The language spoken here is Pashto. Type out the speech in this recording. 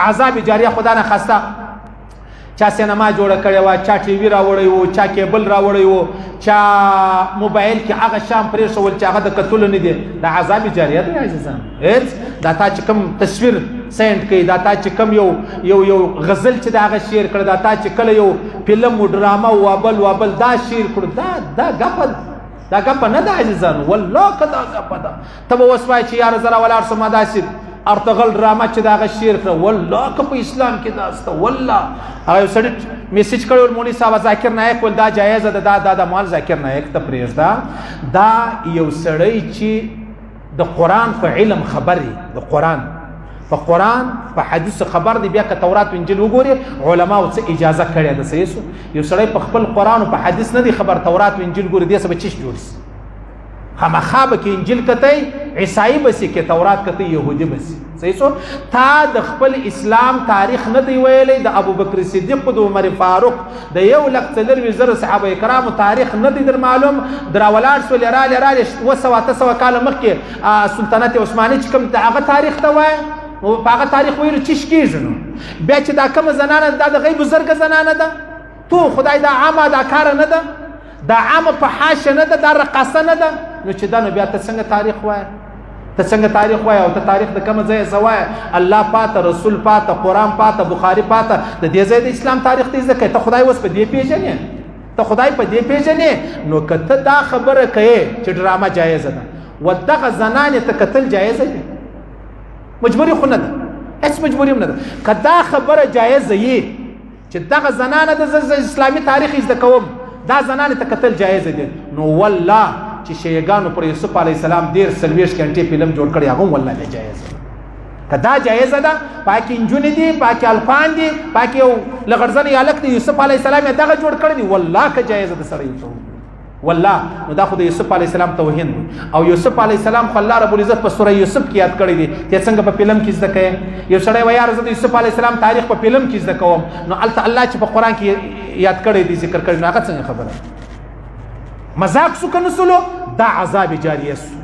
عذاب جاریه خدا نه خسته چا سینما جوړه کړې وه چا ټي وي راوړی و چا کیبل راوړی و چا موبایل کې هغه شیان پرېښول چې هغه د کتلو نه دي دا عذاب جاریه دی عزیزان هېڅ دا تا چې کوم تصویر سینډ کوي دا تا چې کوم یو غزل چې د هغه شیر کړه دا تا چې کله یو فلم و ډرامه وابل دا شیر کړو دا ګپه دا ګپه نه ده عزیزانو والله که دا ګپه ده ته به اوس وایې چې یاره زه راولاړ شم داسې ارتغل ډرامه چې د هغه شیر کړه والله که په اسلام کې دا سته والله هغه یو سړي میسیج کړی ول مولوي صاحب ذاکر نایک ول دا جایزه ده دا د مال ذاکر نایک ته پرېږده دا یو سړی چې د قرآن په علم خبري د قرآن په حدیث خبر دی بیا که تورات و انجیل وګوري علماو څه اجازه کړې ده صحیح یو سړی په خپل قرآن او په حدیث نه دی خبر تورات و انجیل ګوري دې څه به چیش جوړ شي خامخا به کې انجیل کتی عیسائی بسی کې تورات کتی یهودي بسی صحیح شو تا د خپل اسلام تاریخ نه دی ویلی د ابوبکر صدیق د عمر فاروق د 1,40,000 صحابه کرامو تاریخ نه دی در معلوم دراولاړ سول رالی 200 کاله مخکې سلطنت عثماني چې کوم د هغه تاریخ ته وایي نو په هغه تاریخ ویلو چیش کېږي نو بیا چې دا کومه زنانه دا د غیب بزرګه زنانه ده تو خدای دا عامه دا کاره نه ده دا عامه فحاشه نه ده دا رقاصه نه ده نو چې دا نو بیا ته څنګه تاریخ وایه ته څنګه تاریخ وایه او ته تاریخ د کومه ځایه څه وایه الله پاته رسول پاته قرآن پاته بخاري پاته د دې ځای د اسلام تاریخ ته زده کوي ته خدای اوس په دې پېژنې ته خدای په دې پېژنې نو که ته دا خبره کوې چې ډرامه جایزه ده و دغه زنانې ته کتل جایزه ده مجبوري خو نه ده هیڅ مجبوري هم نه ده که دا خبره جایزه یي چې دغه زنانه د اسلامي تاریخ زده کوم دا زنانې ته کتل جایزه دي نو والله چې شیعګانو پر یوسف علیه السلام 40 غنټې فلم جوړ کړی هغه والله نه جایزه که دا جایزه ده پاکي نجونې دي پاکي الفان دي پاکي یو لغړزنې هلک دی یوسف علیه السلام یې دغه جوړ کړی دی والله که جایزه ده سړی والله نو دا خو د یوسف علیه السلام توهین دی او یوسف علیه السلام خو الله رب العزت په سوره یوسف کې یاد کړی دی ته څنګه په فلم کې زده کوې یو سړی وایي یاره زه د یوسف علیه السلام تاریخ په فلم کې زده کوم نو هلته الله چې په قرآن کې یاد کړی دی ذکر کړی نو هغه څنګه خبره مذاق سو که نه سلو دا عذاب جاریه سو